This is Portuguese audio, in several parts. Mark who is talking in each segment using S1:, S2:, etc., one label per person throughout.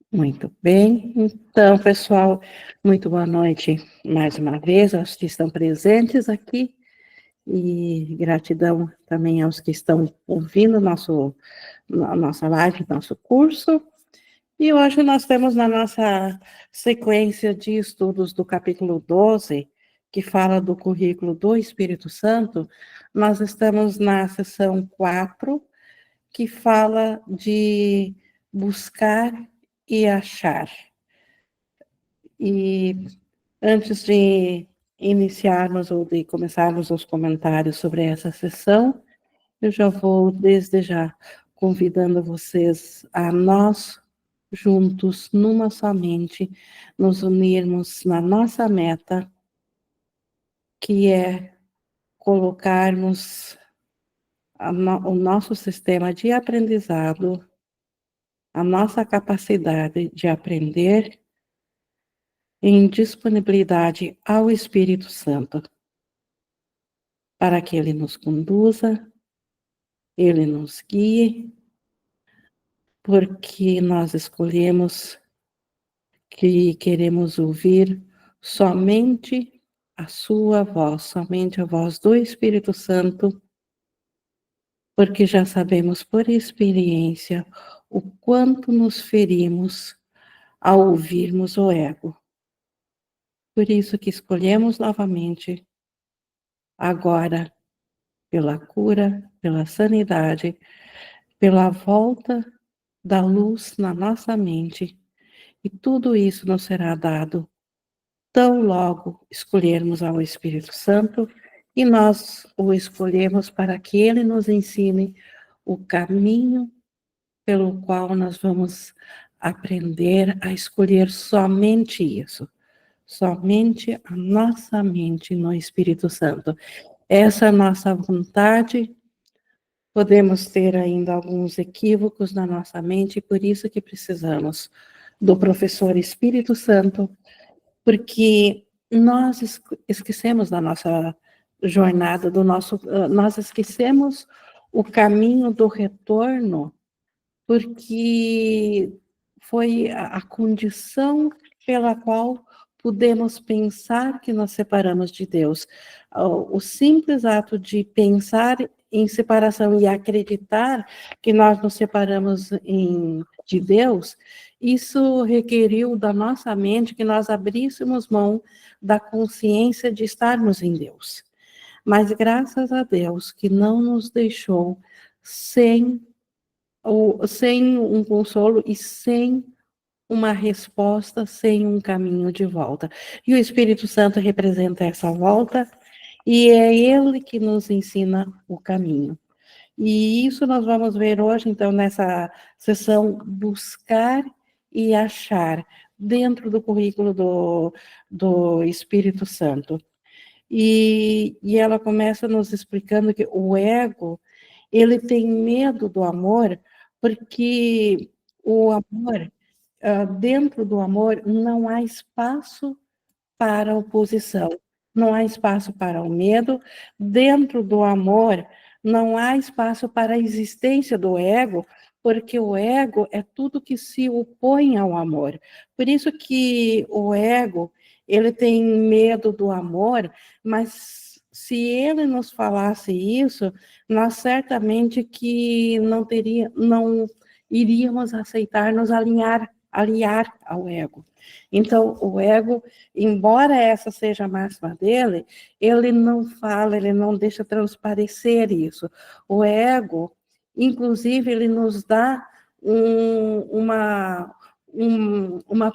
S1: Muito bem. Então, pessoal, muito boa noite mais uma vez aos que estão presentes aqui e gratidão também aos que estão ouvindo nossa live, nosso curso. E hoje nós temos na nossa sequência de estudos do capítulo 12, que fala do currículo do Espírito Santo, nós estamos na sessão 4, que fala de buscar e achar. E antes de iniciarmos ou de começarmos os comentários sobre essa sessão, eu já vou, desde já, convidando vocês a nós, juntos, numa só mente, nos unirmos na nossa meta, que é colocarmos o nosso sistema de aprendizado, a nossa capacidade de aprender em disponibilidade ao Espírito Santo, para que ele nos conduza, ele nos guie, porque nós escolhemos que queremos ouvir somente a sua voz, somente a voz do Espírito Santo, porque já sabemos por experiência o quanto nos ferimos ao ouvirmos o ego. Por isso que escolhemos novamente, agora, pela cura, pela sanidade, pela volta da luz na nossa mente, e tudo isso nos será dado tão logo escolhermos ao Espírito Santo, e nós o escolhemos para que ele nos ensine o caminho pelo qual nós vamos aprender a escolher somente isso, somente a nossa mente no Espírito Santo. Essa nossa vontade, podemos ter ainda alguns equívocos na nossa mente, por isso que precisamos do professor Espírito Santo, porque nós esquecemos da nossa jornada, nós esquecemos o caminho do retorno, porque foi a condição pela qual podemos pensar que nos separamos de Deus. O simples ato de pensar em separação e acreditar que nós nos separamos de Deus, isso requeriu da nossa mente que nós abríssemos mão da consciência de estarmos em Deus. Mas graças a Deus que não nos deixou sem um consolo e sem uma resposta, sem um caminho de volta. E o Espírito Santo representa essa volta, e é ele que nos ensina o caminho. E isso nós vamos ver hoje, então, nessa sessão buscar e achar, dentro do currículo do Espírito Santo. E ela começa nos explicando que o ego, ele tem medo do amor, porque o amor, dentro do amor, não há espaço para oposição, não há espaço para o medo, dentro do amor, não há espaço para a existência do ego, porque o ego é tudo que se opõe ao amor. Por isso que o ego, ele tem medo do amor, mas se ele nos falasse isso, nós certamente que não iríamos aceitar nos aliar ao ego. Então, o ego, embora essa seja a máxima dele, ele não fala, ele não deixa transparecer isso. O ego, inclusive, ele nos dá uma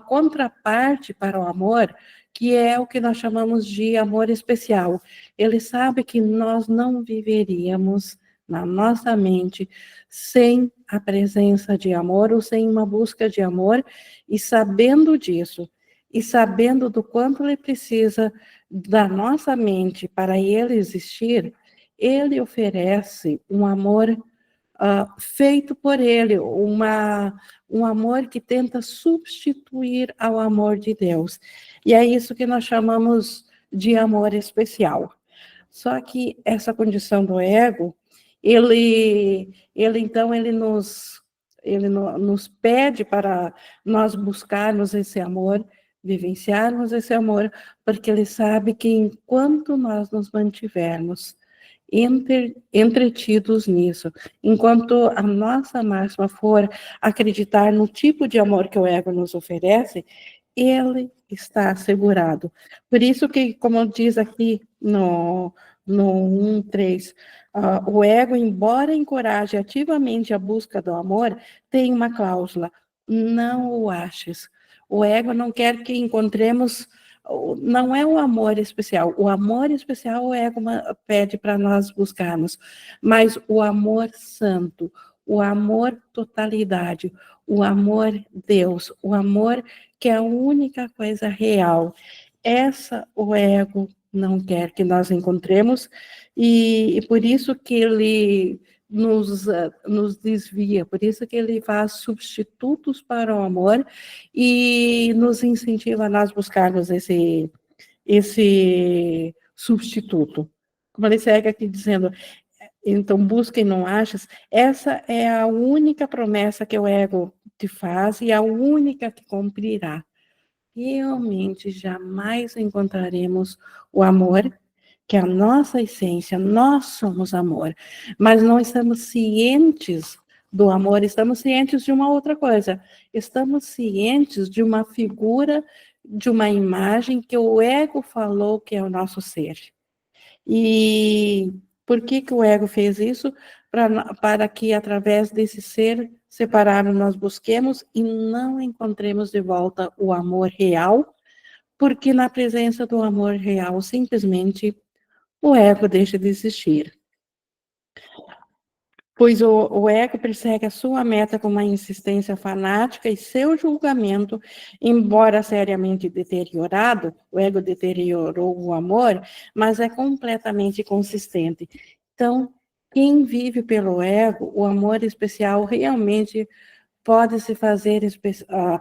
S1: contraparte para o amor, que é o que nós chamamos de amor especial. Ele sabe que nós não viveríamos na nossa mente sem a presença de amor ou sem uma busca de amor, e sabendo disso, e sabendo do quanto ele precisa da nossa mente para ele existir, ele oferece um amor feito por ele, um amor que tenta substituir ao amor de Deus. E é isso que nós chamamos de amor especial. Só que essa condição do ego, ele então, ele nos ele nos pede para nós buscarmos esse amor, vivenciarmos esse amor, porque ele sabe que enquanto nós nos mantivermos entretidos nisso, enquanto a nossa máxima for acreditar no tipo de amor que o ego nos oferece, ele está assegurado. Por isso que, como diz aqui no 1.3, o ego, embora encoraje ativamente a busca do amor, tem uma cláusula: não o aches. O ego não quer que encontremos, não é o amor especial. O amor especial o ego pede para nós buscarmos, mas o amor santo, o amor totalidade, o amor Deus, o amor que é a única coisa real. Essa o ego não quer que nós encontremos, e por isso que ele nos desvia, por isso que ele faz substitutos para o amor e nos incentiva a nós buscarmos esse substituto. Como ele segue aqui dizendo, então busca e não achas, essa é a única promessa que o ego te faz e a única que cumprirá. Realmente jamais encontraremos o amor, que é a nossa essência, nós somos amor, mas não estamos cientes do amor, estamos cientes de uma outra coisa, estamos cientes de uma figura, de uma imagem que o ego falou que é o nosso ser. E por que o ego fez isso? Para que, através desse ser separado, nós busquemos e não encontremos de volta o amor real, porque na presença do amor real, simplesmente, o ego deixa de existir. Pois o ego persegue a sua meta com uma insistência fanática e seu julgamento, embora seriamente deteriorado, o ego deteriorou o amor, mas é completamente consistente. Então, quem vive pelo ego, o amor especial realmente pode se fazer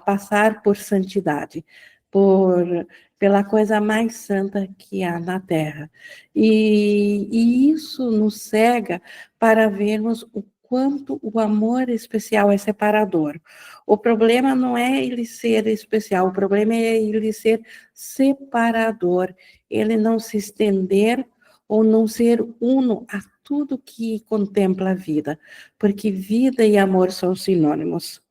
S1: passar por santidade, pela coisa mais santa que há na Terra. E isso nos cega para vermos o quanto o amor especial é separador. O problema não é ele ser especial, o problema é ele ser separador, ele não se estender ou não ser uno a tudo que contempla a vida, porque vida e amor são sinônimos.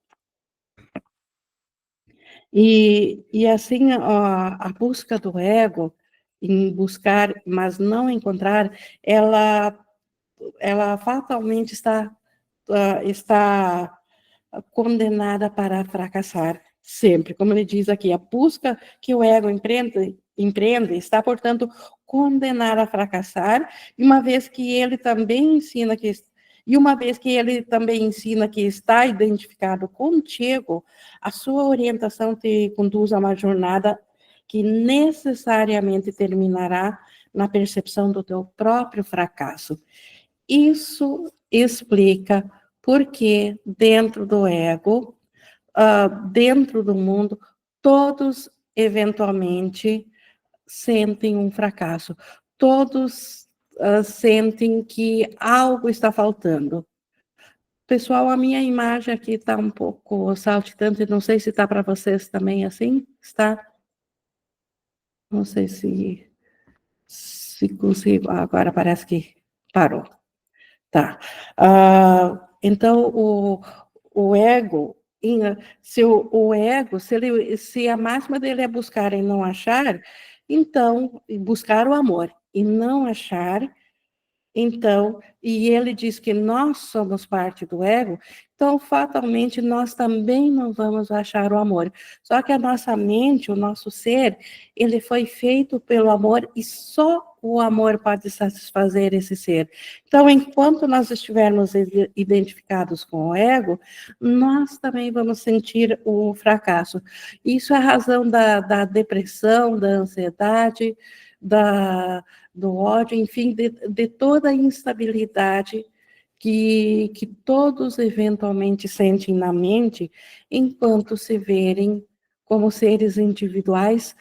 S1: E assim, a busca do ego, em buscar, mas não encontrar, ela fatalmente está condenada para fracassar sempre. Como ele diz aqui, a busca que o ego empreende está, portanto, condenada a fracassar, uma vez que ele também ensina que está identificado contigo, a sua orientação te conduz a uma jornada que necessariamente terminará na percepção do teu próprio fracasso. Isso explica porque dentro do ego, dentro do mundo, todos eventualmente sentem um fracasso, todos sentem que algo está faltando. Pessoal, a minha imagem aqui está um pouco saltitante, não sei se está para vocês também assim, está? Não sei se consigo, agora parece que parou. Tá. Então, o ego, se o ego, se a máxima dele é buscar e não achar, então, buscar o amor e não achar, então, e ele diz que nós somos parte do ego, então, fatalmente, nós também não vamos achar o amor. Só que a nossa mente, o nosso ser, ele foi feito pelo amor e só o amor pode satisfazer esse ser. Então, enquanto nós estivermos identificados com o ego, nós também vamos sentir o fracasso. Isso é a razão da depressão, da ansiedade, do ódio, enfim, de toda a instabilidade que todos eventualmente sentem na mente, enquanto se verem como seres individuais,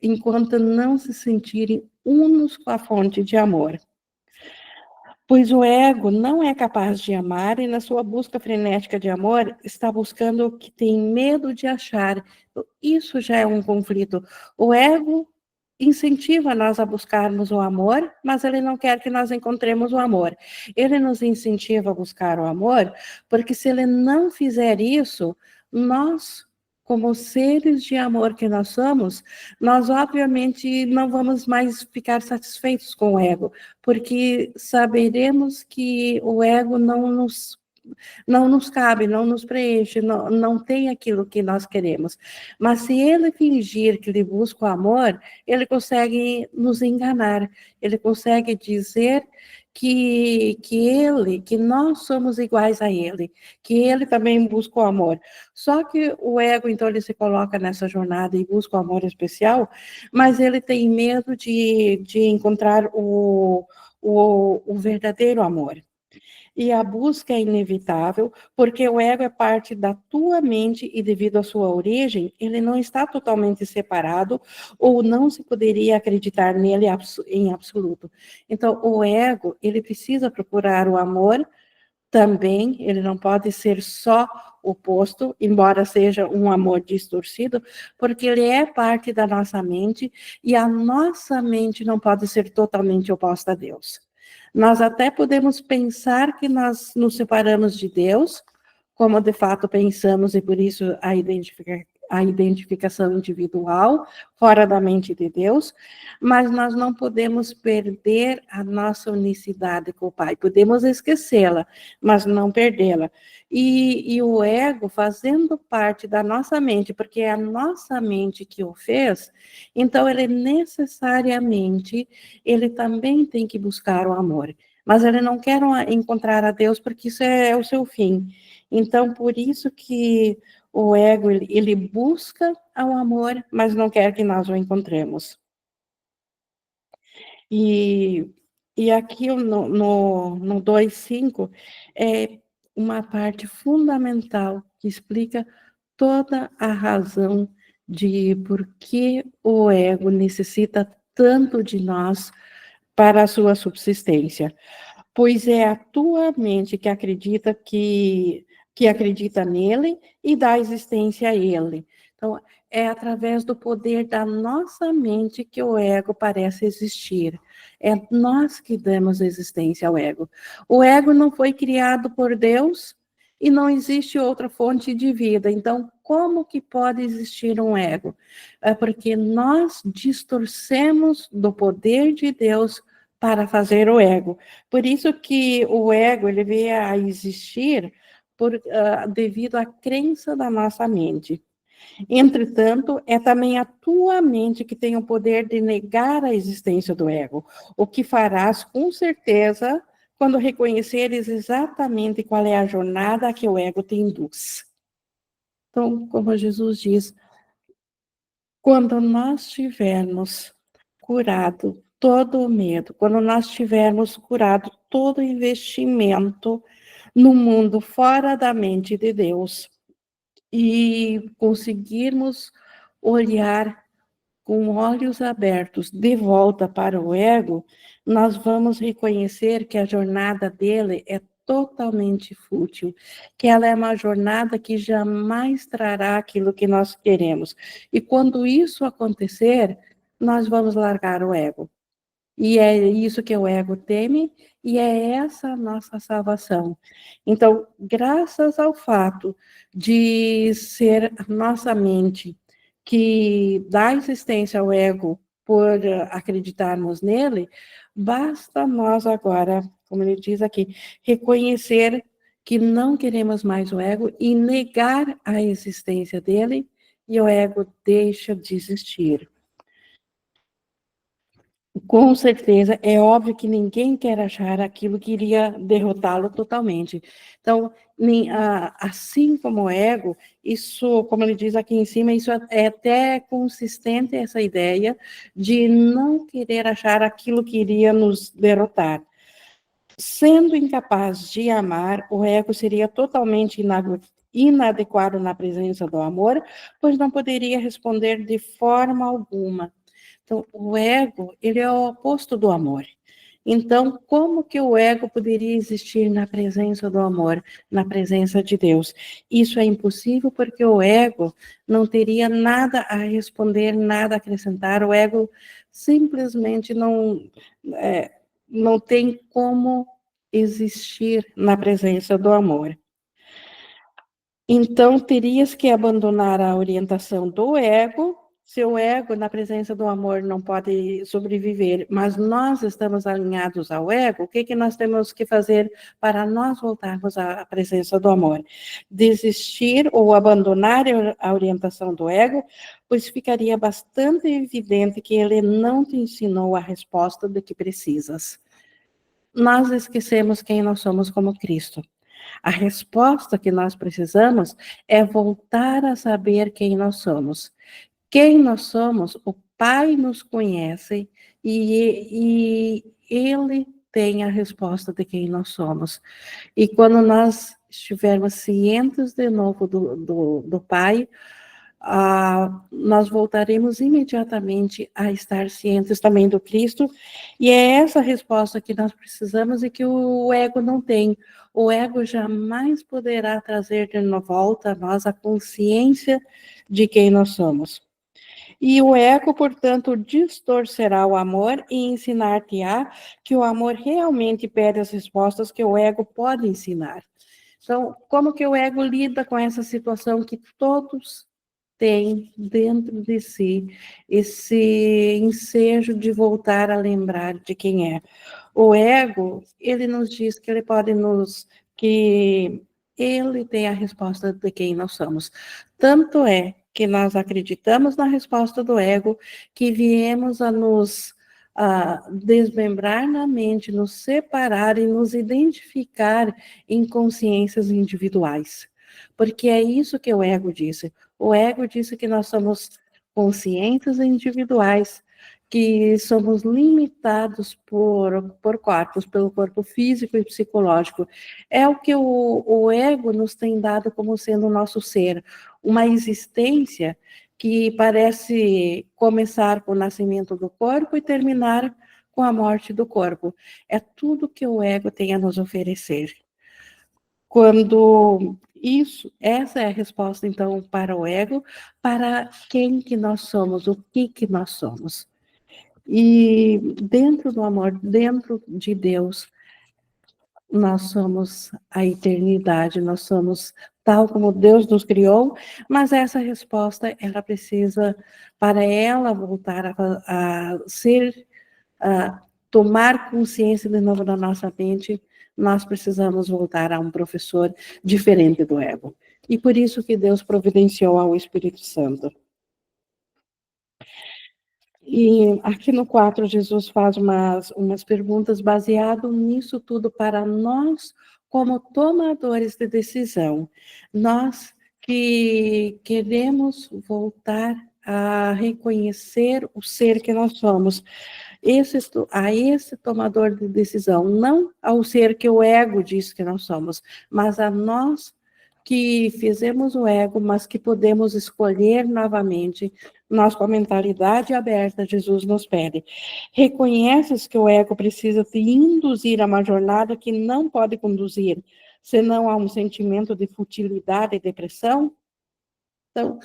S1: enquanto não se sentirem unos com a fonte de amor. Pois o ego não é capaz de amar e, na sua busca frenética de amor, está buscando o que tem medo de achar. Isso já é um conflito. O ego incentiva nós a buscarmos o amor, mas ele não quer que nós encontremos o amor. Ele nos incentiva a buscar o amor, porque se ele não fizer isso, nós, como seres de amor que nós somos, nós obviamente não vamos mais ficar satisfeitos com o ego, porque saberemos que o ego não nos cabe, não nos preenche, não tem aquilo que nós queremos. Mas se ele fingir que ele busca o amor, ele consegue nos enganar, ele consegue dizer que nós somos iguais a ele, que ele também busca o amor. Só que o ego, então, ele se coloca nessa jornada e busca o amor especial, mas ele tem medo de encontrar o verdadeiro amor. E a busca é inevitável, porque o ego é parte da tua mente e, devido à sua origem, ele não está totalmente separado ou não se poderia acreditar nele em absoluto. Então, o ego, ele precisa procurar o amor também, ele não pode ser só oposto, embora seja um amor distorcido, porque ele é parte da nossa mente e a nossa mente não pode ser totalmente oposta a Deus. Nós até podemos pensar que nós nos separamos de Deus, como de fato pensamos, e por isso a identificação individual fora da mente de Deus, mas nós não podemos perder a nossa unicidade com o Pai. Podemos esquecê-la, mas não perdê-la. E o ego fazendo parte da nossa mente, porque é a nossa mente que o fez, então ele necessariamente, ele também tem que buscar o amor. Mas ele não quer encontrar a Deus, porque isso é o seu fim. Então, por isso que o ego, ele busca o amor, mas não quer que nós o encontremos. E, e aqui no 2,5 é uma parte fundamental que explica toda a razão de por que o ego necessita tanto de nós para a sua subsistência. Pois é a tua mente que acredita nele e dá existência a ele. Então, é através do poder da nossa mente que o ego parece existir. É nós que damos existência ao ego. O ego não foi criado por Deus e não existe outra fonte de vida. Então, como que pode existir um ego? É porque nós distorcemos do poder de Deus para fazer o ego. Por isso que o ego ele veio a existir devido à crença da nossa mente. Entretanto, é também a tua mente que tem o poder de negar a existência do ego, o que farás com certeza quando reconheceres exatamente qual é a jornada que o ego te induz. Então, como Jesus diz, quando nós tivermos curado todo o medo, quando nós tivermos curado todo o investimento no mundo fora da mente de Deus e conseguirmos olhar com olhos abertos de volta para o ego, nós vamos reconhecer que a jornada dele é totalmente fútil, que ela é uma jornada que jamais trará aquilo que nós queremos. E quando isso acontecer, nós vamos largar o ego. E é isso que o ego teme, e é essa a nossa salvação. Então, graças ao fato de ser a nossa mente que dá existência ao ego por acreditarmos nele, basta nós agora, como ele diz aqui, reconhecer que não queremos mais o ego e negar a existência dele, e o ego deixa de existir. Com certeza, é óbvio que ninguém quer achar aquilo que iria derrotá-lo totalmente. Então, assim como o ego, isso, como ele diz aqui em cima, isso é até consistente essa ideia de não querer achar aquilo que iria nos derrotar. Sendo incapaz de amar, o ego seria totalmente inadequado na presença do amor, pois não poderia responder de forma alguma. Então, o ego, ele é o oposto do amor. Então, como que o ego poderia existir na presença do amor, na presença de Deus? Isso é impossível porque o ego não teria nada a responder, nada a acrescentar. O ego simplesmente não tem como existir na presença do amor. Então, terias que abandonar a orientação do ego. Se o ego, na presença do amor, não pode sobreviver, mas nós estamos alinhados ao ego, o que, que nós temos que fazer para nós voltarmos à presença do amor? Desistir ou abandonar a orientação do ego, pois ficaria bastante evidente que ele não te ensinou a resposta de que precisas. Nós esquecemos quem nós somos como Cristo. A resposta que nós precisamos é voltar a saber quem nós somos. Quem nós somos, o Pai nos conhece e Ele tem a resposta de quem nós somos. E quando nós estivermos cientes de novo do Pai, nós voltaremos imediatamente a estar cientes também do Cristo, e é essa resposta que nós precisamos e que o ego não tem. O ego jamais poderá trazer de volta a nós a consciência de quem nós somos. E o ego, portanto, distorcerá o amor e ensinar-te-á que o amor realmente pede as respostas que o ego pode ensinar. Então, como que o ego lida com essa situação que todos têm dentro de si, esse ensejo de voltar a lembrar de quem é? O ego, ele nos diz que ele pode que ele tem a resposta de quem nós somos. Tanto é que nós acreditamos na resposta do ego, que viemos a nos desmembrar na mente, nos separar e nos identificar em consciências individuais. Porque é isso que o ego disse. O ego disse que nós somos consciências individuais, que somos limitados por corpos, pelo corpo físico e psicológico. É o que o ego nos tem dado como sendo o nosso ser, uma existência que parece começar com o nascimento do corpo e terminar com a morte do corpo. É tudo que o ego tem a nos oferecer. Essa é a resposta, então, para o ego, para quem que nós somos, o que nós somos. E dentro do amor, dentro de Deus, nós somos a eternidade, nós somos tal como Deus nos criou, mas essa resposta, ela precisa, para ela voltar a ser, a tomar consciência de novo da nossa mente, nós precisamos voltar a um professor diferente do ego. E por isso que Deus providenciou ao Espírito Santo. E aqui no 4, Jesus faz umas perguntas baseado nisso tudo para nós, como tomadores de decisão. Nós que queremos voltar a reconhecer o ser que nós somos, a esse tomador de decisão, não ao ser que o ego diz que nós somos, mas a nós que fizemos o ego, mas que podemos escolher novamente. Nós, com a mentalidade aberta, Jesus nos pede. Reconheces que o ego precisa te induzir a uma jornada que não pode conduzir, senão a um sentimento de futilidade e depressão? Então,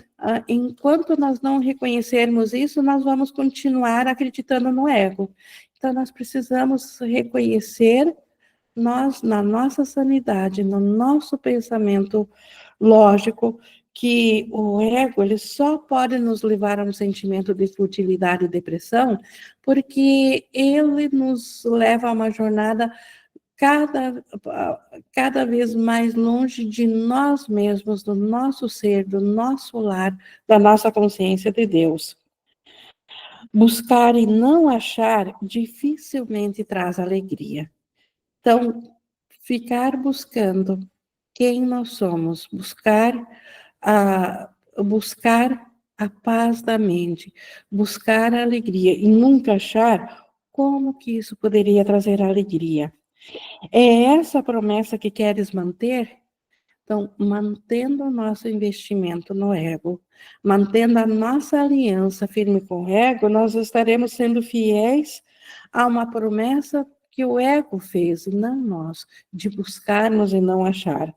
S1: enquanto nós não reconhecermos isso, nós vamos continuar acreditando no ego. Então, nós precisamos reconhecer nós, na nossa sanidade, no nosso pensamento lógico, que o ego ele só pode nos levar a um sentimento de futilidade e depressão, porque ele nos leva a uma jornada cada vez mais longe de nós mesmos, do nosso ser, do nosso lar, da nossa consciência de Deus. Buscar e não achar dificilmente traz alegria. Então, ficar buscando quem nós somos, buscar a paz da mente, buscar a alegria e nunca achar como que isso poderia trazer alegria. É essa promessa que queres manter? Então, mantendo o nosso investimento no ego, mantendo a nossa aliança firme com o ego, nós estaremos sendo fiéis a uma promessa que o ego fez, e não nós, de buscarmos e não achar.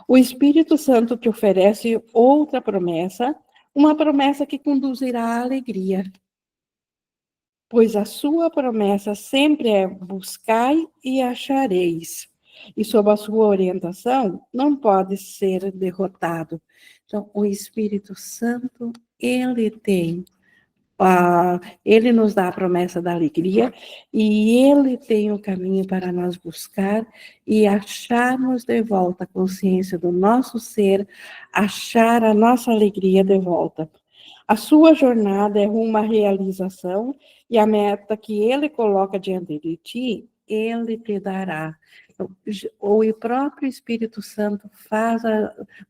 S1: O Espírito Santo te oferece outra promessa, uma promessa que conduzirá à alegria, pois a sua promessa sempre é buscai e achareis. E sob a sua orientação, não pode ser derrotado. Então, o Espírito Santo, ele tem ele nos dá a promessa da alegria e ele tem o caminho para nós buscar e acharmos de volta a consciência do nosso ser, achar a nossa alegria de volta. A sua jornada é uma realização e a meta que ele coloca diante de ti, ele te dará. O próprio Espírito Santo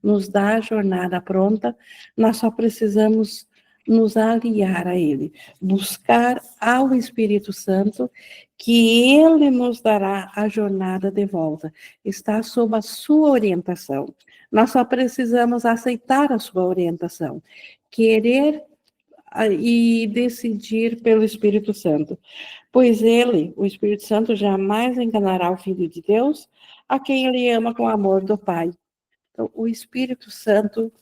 S1: nos dá a jornada pronta, nós só precisamos nos aliar a ele, buscar ao Espírito Santo, que ele nos dará a jornada de volta. Está sob a sua orientação. Nós só precisamos aceitar a sua orientação, querer e decidir pelo Espírito Santo. Pois ele, o Espírito Santo, jamais enganará o Filho de Deus, a quem ele ama com o amor do Pai. Então, o Espírito Santo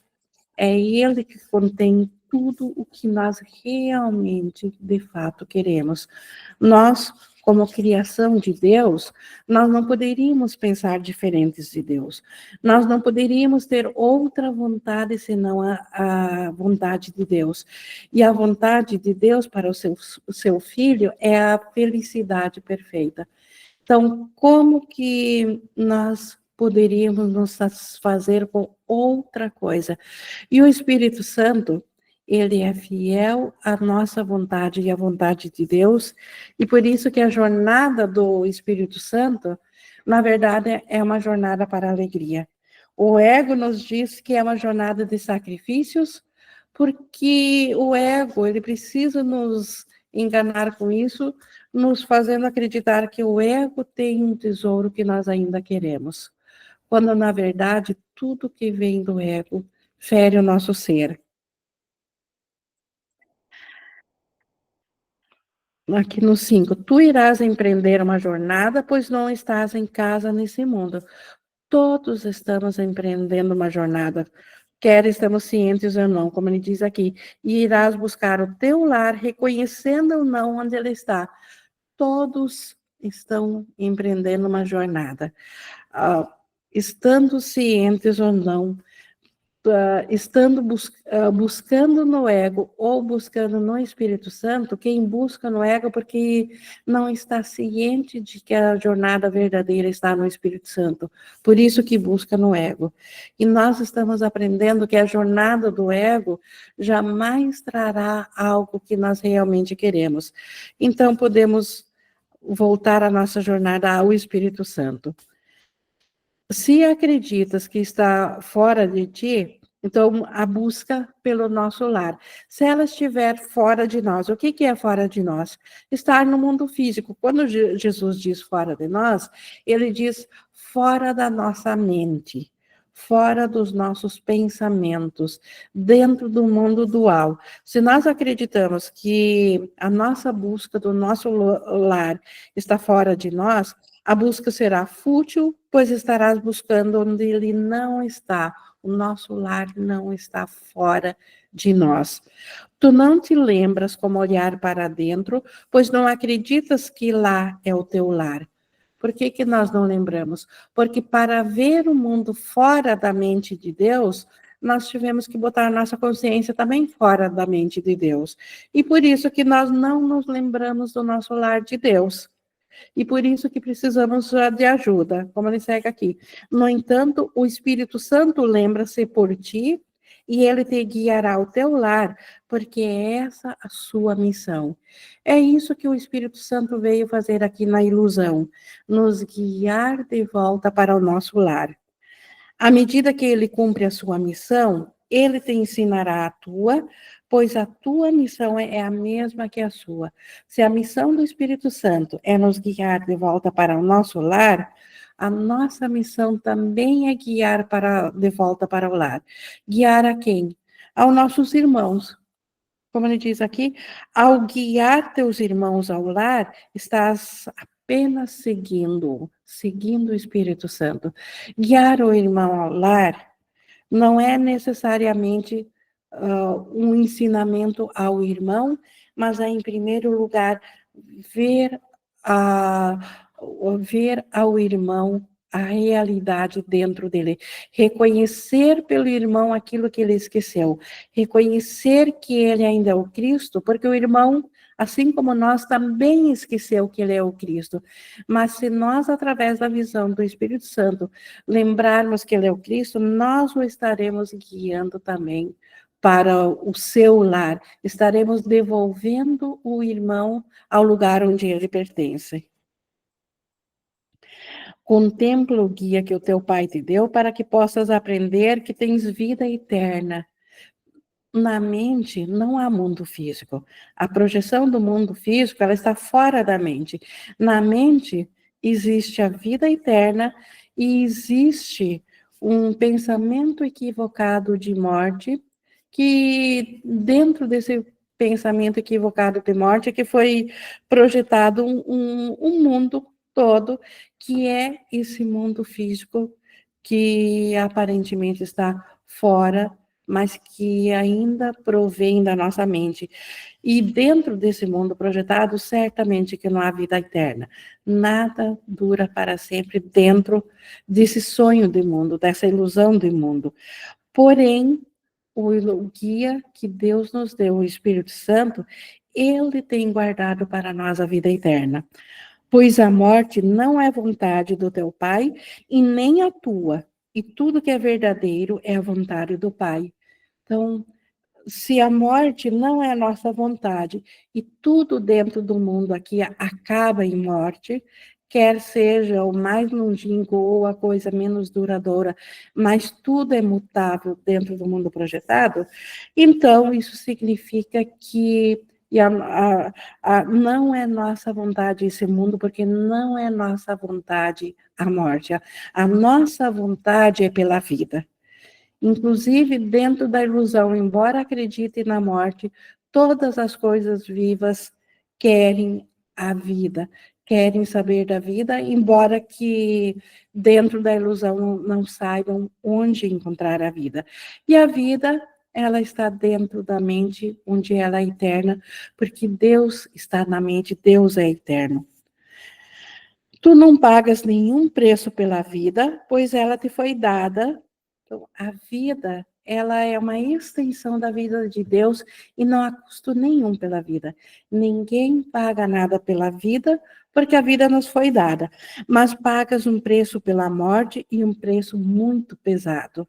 S1: é ele que contém tudo o que nós realmente, de fato, queremos. Nós, como criação de Deus, nós não poderíamos pensar diferentes de Deus. Nós não poderíamos ter outra vontade senão a vontade de Deus. E a vontade de Deus para o seu filho é a felicidade perfeita. Então, como que nós poderíamos nos satisfazer com outra coisa? E o Espírito Santo, ele é fiel à nossa vontade e à vontade de Deus, e por isso que a jornada do Espírito Santo, na verdade, é uma jornada para a alegria. O ego nos diz que é uma jornada de sacrifícios, porque o ego, ele precisa nos enganar com isso, nos fazendo acreditar que o ego tem um tesouro que nós ainda queremos, quando, na verdade, tudo que vem do ego fere o nosso ser. Aqui no 5, tu irás empreender uma jornada, pois não estás em casa nesse mundo. Todos estamos empreendendo uma jornada, quer estamos cientes ou não, como ele diz aqui, e irás buscar o teu lar, reconhecendo ou não onde ele está. Todos estão empreendendo uma jornada, estando cientes ou não, estando buscando no ego ou buscando no Espírito Santo, quem busca no ego porque não está ciente de que a jornada verdadeira está no Espírito Santo, por isso que busca no ego. E nós estamos aprendendo que a jornada do ego jamais trará algo que nós realmente queremos. Então podemos voltar a nossa jornada ao Espírito Santo. Se acreditas que está fora de ti, então a busca pelo nosso lar. Se ela estiver fora de nós, o que é fora de nós? Estar no mundo físico. Quando Jesus diz fora de nós, ele diz fora da nossa mente, fora dos nossos pensamentos, dentro do mundo dual. Se nós acreditamos que a nossa busca do nosso lar está fora de nós, a busca será fútil, pois estarás buscando onde ele não está. O nosso lar não está fora de nós. Tu não te lembras como olhar para dentro, pois não acreditas que lá é o teu lar. Por que nós não lembramos? Porque para ver o mundo fora da mente de Deus, nós tivemos que botar a nossa consciência também fora da mente de Deus. E por isso que nós não nos lembramos do nosso lar de Deus. E por isso que precisamos de ajuda, como ele segue aqui. No entanto, o Espírito Santo lembra-se por ti e ele te guiará ao teu lar, porque é essa a sua missão. É isso que o Espírito Santo veio fazer aqui na ilusão, nos guiar de volta para o nosso lar. À medida que ele cumpre a sua missão, ele te ensinará a tua, pois a tua missão é a mesma que a sua. Se a missão do Espírito Santo é nos guiar de volta para o nosso lar, a nossa missão também é guiar de volta para o lar. Guiar a quem? Aos nossos irmãos. Como ele diz aqui, ao guiar teus irmãos ao lar, estás apenas seguindo o Espírito Santo. Guiar o irmão ao lar não é necessariamente um ensinamento ao irmão, mas é, em primeiro lugar, ver, a, ver ao irmão a realidade dentro dele, reconhecer pelo irmão aquilo que ele esqueceu, reconhecer que ele ainda é o Cristo, porque o irmão, assim como nós, também esqueceu que ele é o Cristo. Mas se nós, através da visão do Espírito Santo, lembrarmos que ele é o Cristo, nós o estaremos guiando também para o seu lar, estaremos devolvendo o irmão ao lugar onde ele pertence. Contempla o guia que o teu pai te deu para que possas aprender que tens vida eterna. Na mente não há mundo físico. A projeção do mundo físico, ela está fora da mente. Na mente existe a vida eterna e existe um pensamento equivocado de morte, que dentro desse pensamento equivocado de morte que foi projetado um mundo todo, que é esse mundo físico que aparentemente está fora, mas que ainda provém da nossa mente. E dentro desse mundo projetado, certamente que não há vida eterna. Nada dura para sempre dentro desse sonho de mundo, dessa ilusão de mundo. Porém, o guia que Deus nos deu, o Espírito Santo, ele tem guardado para nós a vida eterna. Pois a morte não é vontade do teu Pai e nem a tua, e tudo que é verdadeiro é a vontade do Pai. Então, se a morte não é a nossa vontade e tudo dentro do mundo aqui acaba em morte, quer seja o mais longínquo ou a coisa menos duradoura, mas tudo é mutável dentro do mundo projetado, então isso significa que não é nossa vontade esse mundo, porque não é nossa vontade a morte. A nossa vontade é pela vida. Inclusive, dentro da ilusão, embora acredite na morte, todas as coisas vivas querem a vida, querem saber da vida, embora que dentro da ilusão não saibam onde encontrar a vida. E a vida, ela está dentro da mente, onde ela é eterna, porque Deus está na mente, Deus é eterno. Tu não pagas nenhum preço pela vida, pois ela te foi dada. Então, a vida, ela é uma extensão da vida de Deus e não há custo nenhum pela vida. Ninguém paga nada pela vida, porque a vida nos foi dada, mas pagas um preço pela morte e um preço muito pesado.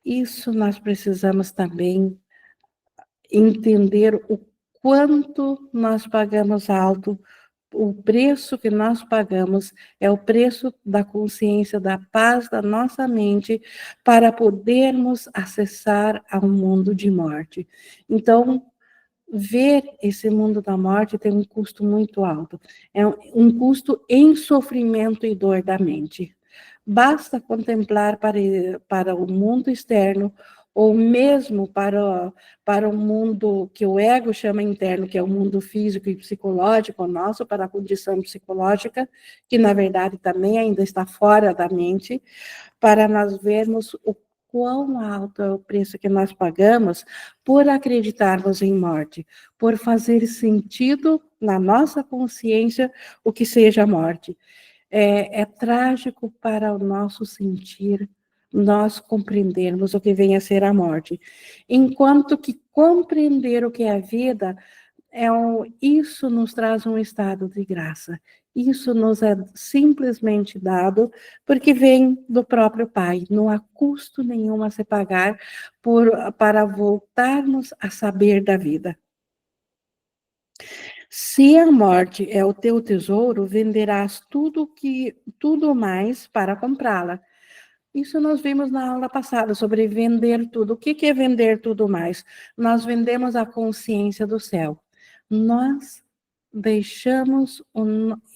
S1: Isso nós precisamos também entender o quanto nós pagamos alto. O preço que nós pagamos é o preço da consciência, da paz da nossa mente, para podermos acessar a um mundo de morte. Então, ver esse mundo da morte tem um custo muito alto. É um custo em sofrimento e dor da mente. Basta contemplar para o mundo externo, ou mesmo para o mundo que o ego chama interno, que é o mundo físico e psicológico nosso, para a condição psicológica, que na verdade também ainda está fora da mente, para nós vermos o quão alto é o preço que nós pagamos por acreditarmos em morte, por fazer sentido na nossa consciência o que seja a morte. É trágico para o nosso sentir nós compreendermos o que vem a ser a morte. Enquanto que compreender o que é a vida, isso nos traz um estado de graça. Isso nos é simplesmente dado porque vem do próprio Pai. Não há custo nenhum a se pagar para voltarmos a saber da vida. Se a morte é o teu tesouro, venderás tudo mais para comprá-la. Isso nós vimos na aula passada sobre vender tudo. O que é vender tudo mais? Nós vendemos a consciência do céu. Nós deixamos,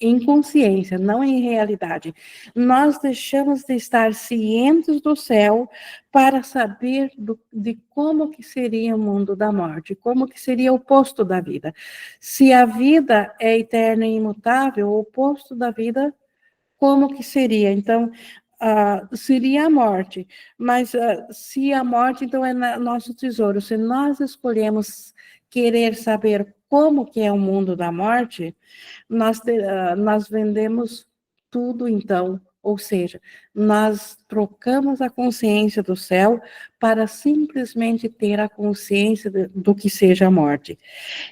S1: em consciência, não em realidade, nós deixamos de estar cientes do céu para saber de como que seria o mundo da morte, como que seria o posto da vida. Se a vida é eterna e imutável, o posto da vida, como que seria? Então, seria a morte, mas se a morte, então é nosso tesouro. Se nós escolhemos querer saber como que é o mundo da morte, nós vendemos tudo, então, ou seja, nós trocamos a consciência do céu para simplesmente ter a consciência do que seja a morte.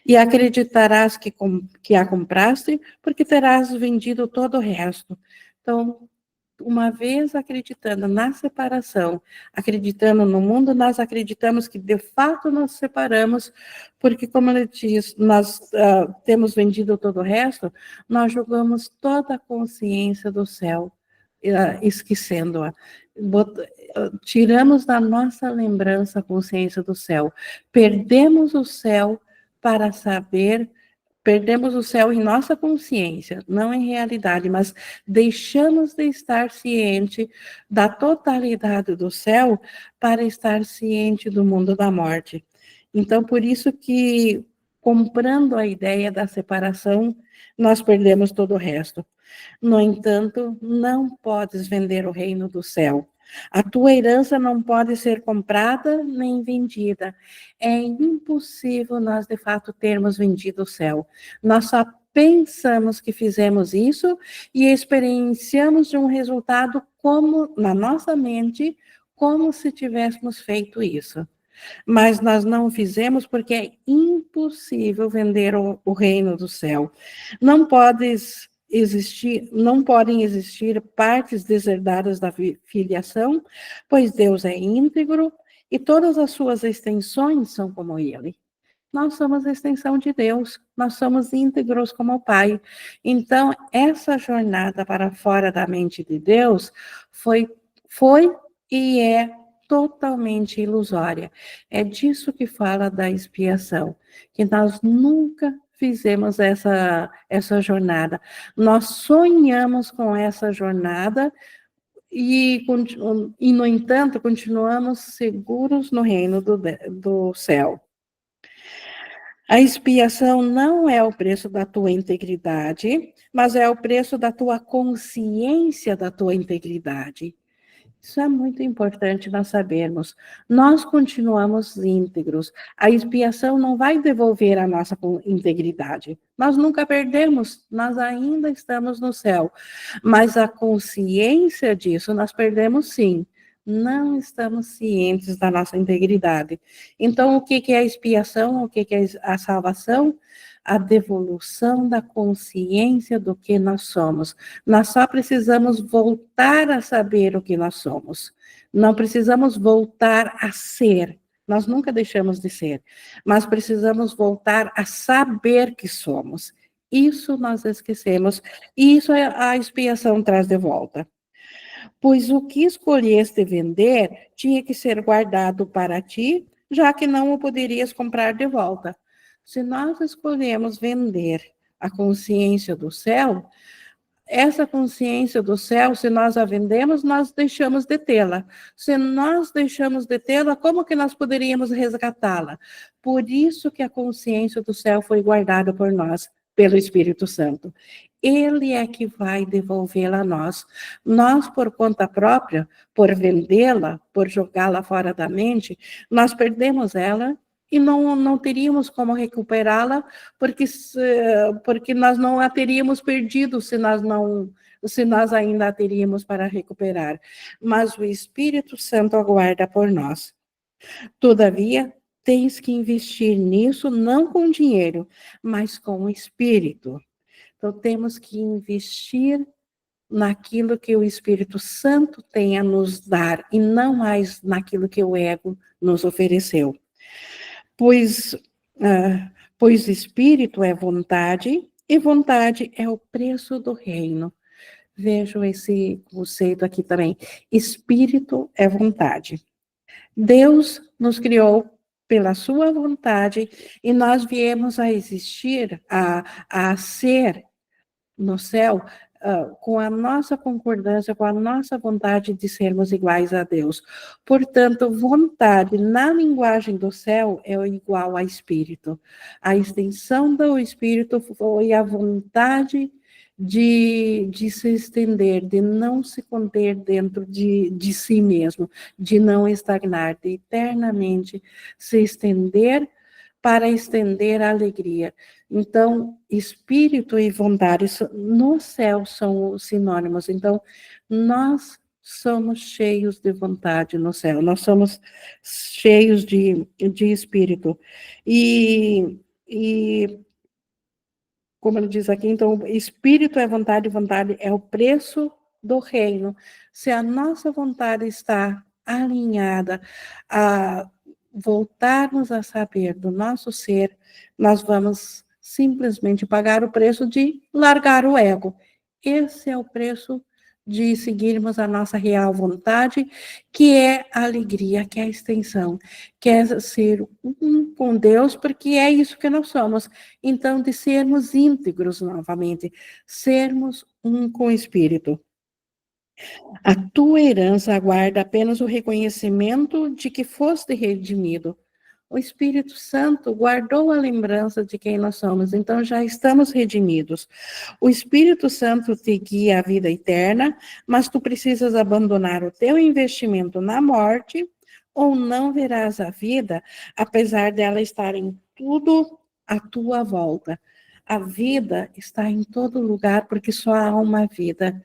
S1: E acreditarás que a compraste, porque terás vendido todo o resto. Então, uma vez acreditando na separação, acreditando no mundo, nós acreditamos que de fato nos separamos, porque, como ele diz, nós temos vendido todo o resto, nós jogamos toda a consciência do céu, esquecendo-a. Tiramos da nossa lembrança a consciência do céu, perdemos o céu para saber. Perdemos o céu em nossa consciência, não em realidade, mas deixamos de estar ciente da totalidade do céu para estar ciente do mundo da morte. Então, por isso que, comprando a ideia da separação, nós perdemos todo o resto. No entanto, não podes vender o reino do céu. A tua herança não pode ser comprada nem vendida. É impossível nós, de fato, termos vendido o céu. Nós só pensamos que fizemos isso e experienciamos de um resultado como, na nossa mente, como se tivéssemos feito isso. Mas nós não fizemos porque é impossível vender o reino do céu. Não podes existir, não podem existir partes deserdadas da filiação, pois Deus é íntegro e todas as suas extensões são como ele. Nós somos a extensão de Deus, nós somos íntegros como o Pai. Então, essa jornada para fora da mente de Deus foi e é totalmente ilusória. É disso que fala da expiação, que nós nunca fizemos essa jornada. Nós sonhamos com essa jornada e, no entanto, continuamos seguros no reino do céu. A expiação não é o preço da tua integridade, mas é o preço da tua consciência da tua integridade. Isso é muito importante nós sabermos. Nós continuamos íntegros. A expiação não vai devolver a nossa integridade. Nós nunca perdemos, nós ainda estamos no céu. Mas a consciência disso nós perdemos sim. Não estamos cientes da nossa integridade. Então, o que é a expiação? O que é a salvação? A devolução da consciência do que nós somos. Nós só precisamos voltar a saber o que nós somos. Não precisamos voltar a ser. Nós nunca deixamos de ser, mas precisamos voltar a saber que somos. Isso nós esquecemos, e isso a expiação traz de volta. Pois o que escolheste vender tinha que ser guardado para ti, já que não o poderias comprar de volta. Se nós escolhemos vender a consciência do céu, essa consciência do céu, se nós a vendemos, nós deixamos de tê-la. Se nós deixamos de tê-la, como que nós poderíamos resgatá-la? Por isso que a consciência do céu foi guardada por nós, pelo Espírito Santo. Ele é que vai devolvê-la a nós. Nós, por conta própria, por vendê-la, por jogá-la fora da mente, nós perdemos ela e não teríamos como recuperá-la, porque nós não a teríamos perdido se nós ainda a teríamos para recuperar. Mas o Espírito Santo aguarda por nós. Todavia, tens que investir nisso não com dinheiro, mas com o Espírito. Então, temos que investir naquilo que o Espírito Santo tem a nos dar e não mais naquilo que o ego nos ofereceu. Pois espírito é vontade, e vontade é o preço do reino. Vejam esse conceito aqui também. Espírito é vontade. Deus nos criou pela sua vontade, e nós viemos a existir, a ser no céu, com a nossa concordância, com a nossa vontade de sermos iguais a Deus. Portanto, vontade na linguagem do céu é igual a espírito. A extensão do espírito foi a vontade de se estender, de não se conter dentro de si mesmo, de não estagnar, de eternamente se estender para estender a alegria. Então, espírito e vontade no céu são sinônimos. Então, nós somos cheios de vontade no céu, nós somos cheios de espírito. E como ele diz aqui, então, espírito é vontade, vontade é o preço do reino. Se a nossa vontade está alinhada a voltarmos a saber do nosso ser, nós vamos simplesmente pagar o preço de largar o ego. Esse é o preço de seguirmos a nossa real vontade, que é a alegria, que é a extensão, que é ser um com Deus, porque é isso que nós somos. Então, de sermos íntegros novamente, sermos um com o Espírito. A tua herança aguarda apenas o reconhecimento de que foste redimido. O Espírito Santo guardou a lembrança de quem nós somos, então já estamos redimidos. O Espírito Santo te guia à vida eterna, mas tu precisas abandonar o teu investimento na morte, ou não verás a vida, apesar dela estar em tudo à tua volta. A vida está em todo lugar, porque só há uma vida.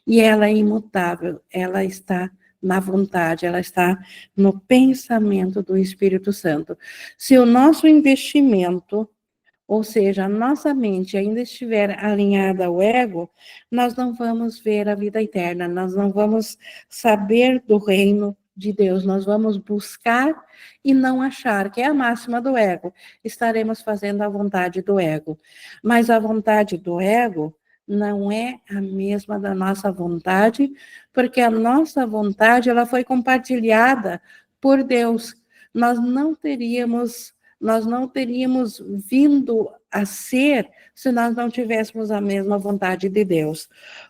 S1: E ela é imutável, ela está na vontade, ela está no pensamento do Espírito Santo. Se o nosso investimento, ou seja, a nossa mente ainda estiver alinhada ao ego, nós não vamos ver a vida eterna, nós não vamos saber do reino de Deus, nós vamos buscar e não achar, que é a máxima do ego. Estaremos fazendo a vontade do ego. Mas a vontade do ego não é a mesma da nossa vontade, porque a nossa vontade ela foi compartilhada por Deus. Nós não teríamos vindo a ser se nós não tivéssemos a mesma vontade de Deus.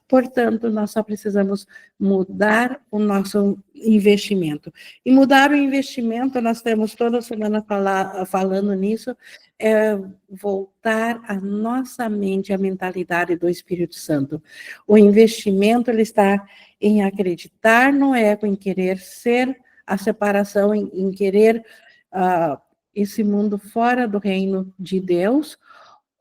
S1: Portanto, nós só precisamos mudar o nosso investimento. E mudar o investimento, nós temos toda semana falando nisso, é voltar a nossa mente à mentalidade do Espírito Santo. O investimento ele está em acreditar no ego, em querer ser a separação, em querer esse mundo fora do reino de Deus,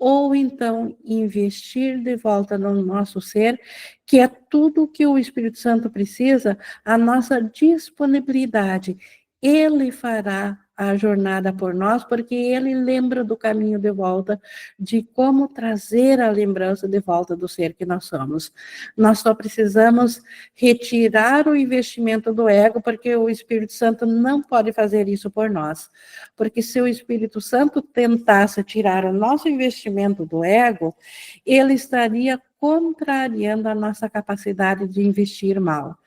S1: ou então investir de volta no nosso ser, que é tudo que o Espírito Santo precisa, a nossa disponibilidade. Ele fará a jornada por nós, porque ele lembra do caminho de volta, de como trazer a lembrança de volta do ser que nós somos. Nós só precisamos retirar o investimento do ego, porque o Espírito Santo não pode fazer isso por nós. Porque se o Espírito Santo tentasse tirar o nosso investimento do ego, ele estaria contrariando a nossa capacidade de investir mal.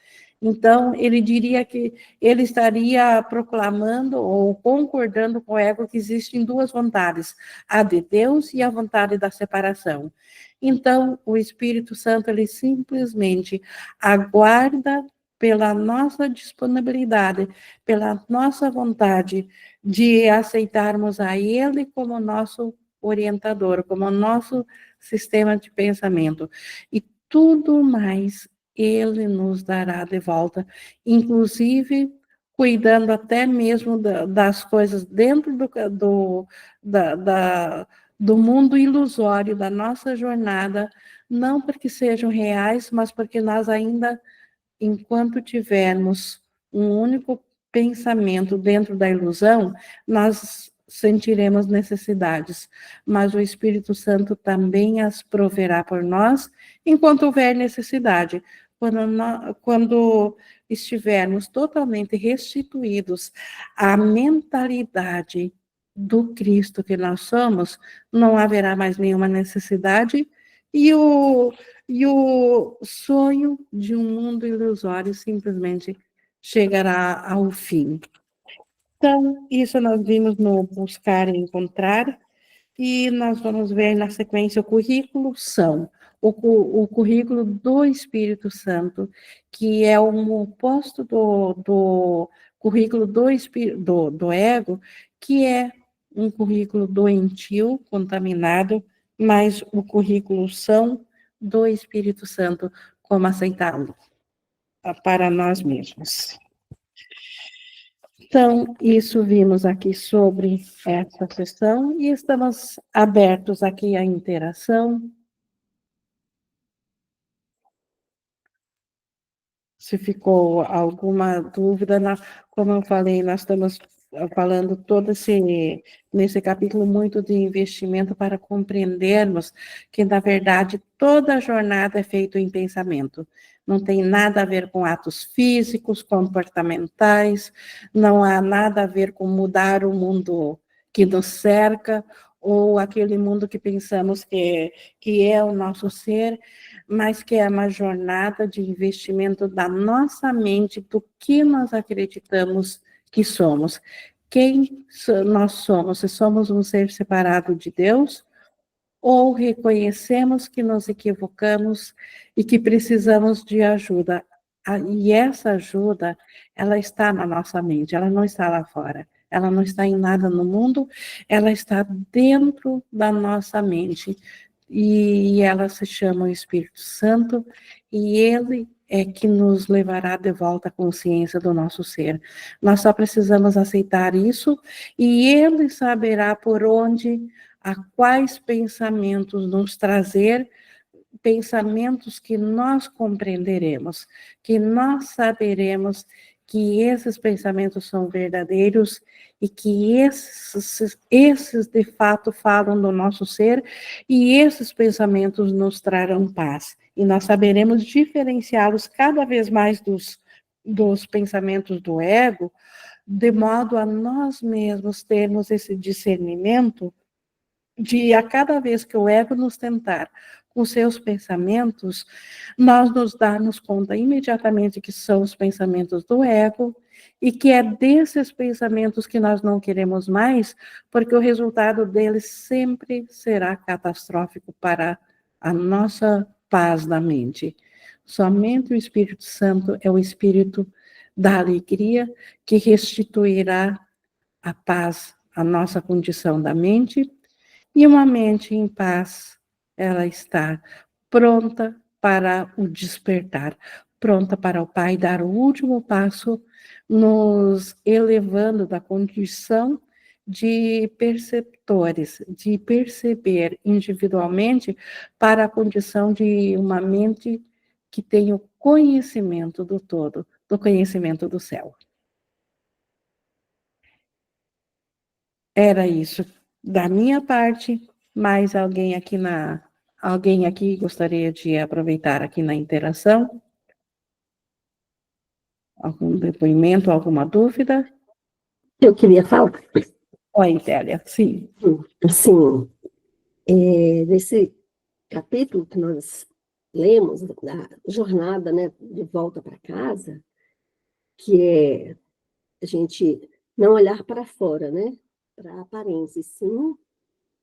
S1: Então, ele diria que ele estaria proclamando ou concordando com o ego que existem duas vontades, a de Deus e a vontade da separação. Então, o Espírito Santo, ele simplesmente aguarda pela nossa disponibilidade, pela nossa vontade de aceitarmos a Ele como nosso orientador, como nosso sistema de pensamento. E tudo mais ele nos dará de volta, inclusive cuidando até mesmo das coisas dentro do mundo ilusório da nossa jornada, não porque sejam reais, mas porque nós ainda, enquanto tivermos um único pensamento dentro da ilusão, nós sentiremos necessidades, mas o Espírito Santo também as proverá por nós enquanto houver necessidade. Quando estivermos totalmente restituídos à mentalidade do Cristo que nós somos, não haverá mais nenhuma necessidade e o sonho de um mundo ilusório simplesmente chegará ao fim. Então, isso nós vimos no Buscar e Encontrar, e nós vamos ver na sequência o currículo são, o currículo do Espírito Santo, que é um oposto do currículo do ego, que é um currículo doentio, contaminado, mas o currículo são do Espírito Santo, como aceitá-lo para nós mesmos. Então, isso vimos aqui sobre essa sessão e estamos abertos aqui à interação. Se ficou alguma dúvida, como eu falei, nós estamos falando nesse capítulo muito de investimento para compreendermos que, na verdade, toda a jornada é feita em pensamento. Não tem nada a ver com atos físicos, comportamentais, não há nada a ver com mudar o mundo que nos cerca, ou aquele mundo que pensamos que é o nosso ser, mas que é uma jornada de investimento da nossa mente, do que nós acreditamos que somos. Quem nós somos? Se somos um ser separado de Deus, ou reconhecemos que nos equivocamos e que precisamos de ajuda. E essa ajuda, ela está na nossa mente, ela não está lá fora. Ela não está em nada no mundo, ela está dentro da nossa mente. E ela se chama o Espírito Santo, e ele é que nos levará de volta à consciência do nosso ser. Nós só precisamos aceitar isso, e ele saberá por onde, a quais pensamentos nos trazer, pensamentos que nós compreenderemos, que nós saberemos que esses pensamentos são verdadeiros e que esses de fato falam do nosso ser, e esses pensamentos nos trarão paz. E nós saberemos diferenciá-los cada vez mais dos pensamentos do ego, de modo a nós mesmos termos esse discernimento de, a cada vez que o ego nos tentar com seus pensamentos, nós nos darmos conta imediatamente que são os pensamentos do ego, e que é desses pensamentos que nós não queremos mais, porque o resultado deles sempre será catastrófico para a nossa paz da mente. Somente o Espírito Santo é o Espírito da alegria, que restituirá a paz à nossa condição da mente. E uma mente em paz, ela está pronta para o despertar, pronta para o Pai dar o último passo, nos elevando da condição de perceptores, de perceber individualmente, para a condição de uma mente que tem o conhecimento do todo, do conhecimento do céu. Era isso da minha parte, mais alguém aqui gostaria de aproveitar aqui na interação? Algum depoimento, alguma dúvida?
S2: Eu queria falar.
S1: Oi, Télia, sim.
S2: Assim, nesse capítulo que nós lemos, da jornada, né, de volta para casa, que é a gente não olhar para fora, né, para a aparência, e sim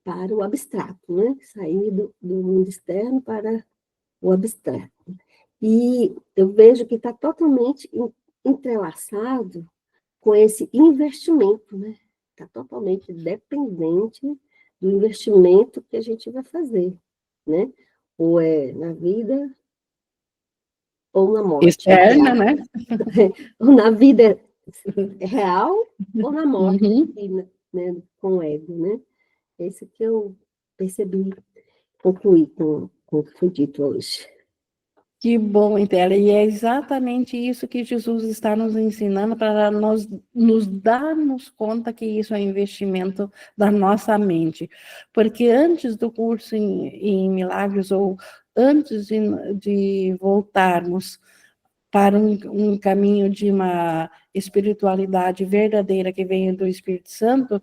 S2: para o abstrato, né, sair do mundo externo para o abstrato. E eu vejo que está totalmente entrelaçado com esse investimento, né? Está totalmente dependente do investimento que a gente vai fazer, né? Ou é na vida ou na morte.
S1: Externa, né?
S2: Ou na vida real ou na morte, né? Com o ego, né? Esse que eu percebi, concluí com o que foi dito hoje.
S1: Que bom, Estela, e é exatamente isso que Jesus está nos ensinando, para nos darmos conta que isso é investimento da nossa mente. Porque antes do curso em Milagres, ou antes de voltarmos para um caminho de uma espiritualidade verdadeira que vem do Espírito Santo,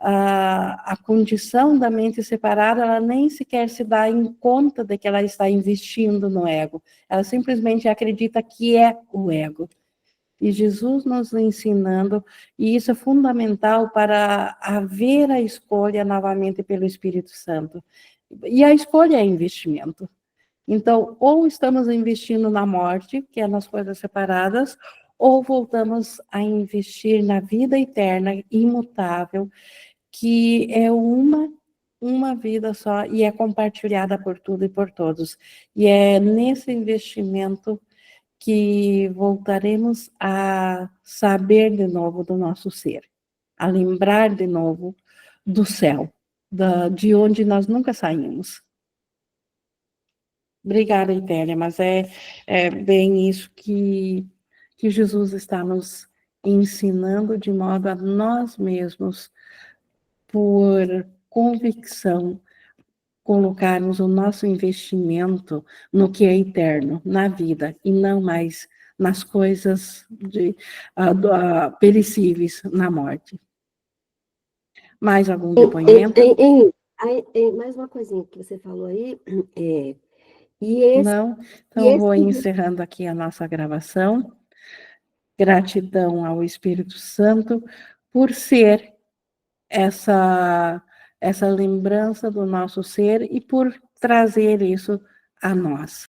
S1: a condição da mente separada, ela nem sequer se dá em conta de que ela está investindo no ego. Ela simplesmente acredita que é o ego. e Jesus nos ensinando, e isso é fundamental para haver a escolha novamente pelo Espírito Santo. E a escolha é investimento. Então, ou estamos investindo na morte, que é nas coisas separadas, ou voltamos a investir na vida eterna, imutável, que é uma vida só e é compartilhada por tudo e por todos. E é nesse investimento que voltaremos a saber de novo do nosso ser, a lembrar de novo do céu, de onde nós nunca saímos. Obrigada, Itélia, mas é bem isso que Jesus está nos ensinando de modo a nós mesmos, por convicção, colocarmos o nosso investimento no que é eterno, na vida, e não mais nas coisas perecíveis, na morte. Mais algum depoimento?
S2: Mais uma coisinha que você falou aí, e esse,
S1: Não?
S2: e
S1: Então,
S2: esse
S1: vou encerrando aqui a nossa gravação. Gratidão ao Espírito Santo por ser essa lembrança do nosso ser e por trazer isso a nós.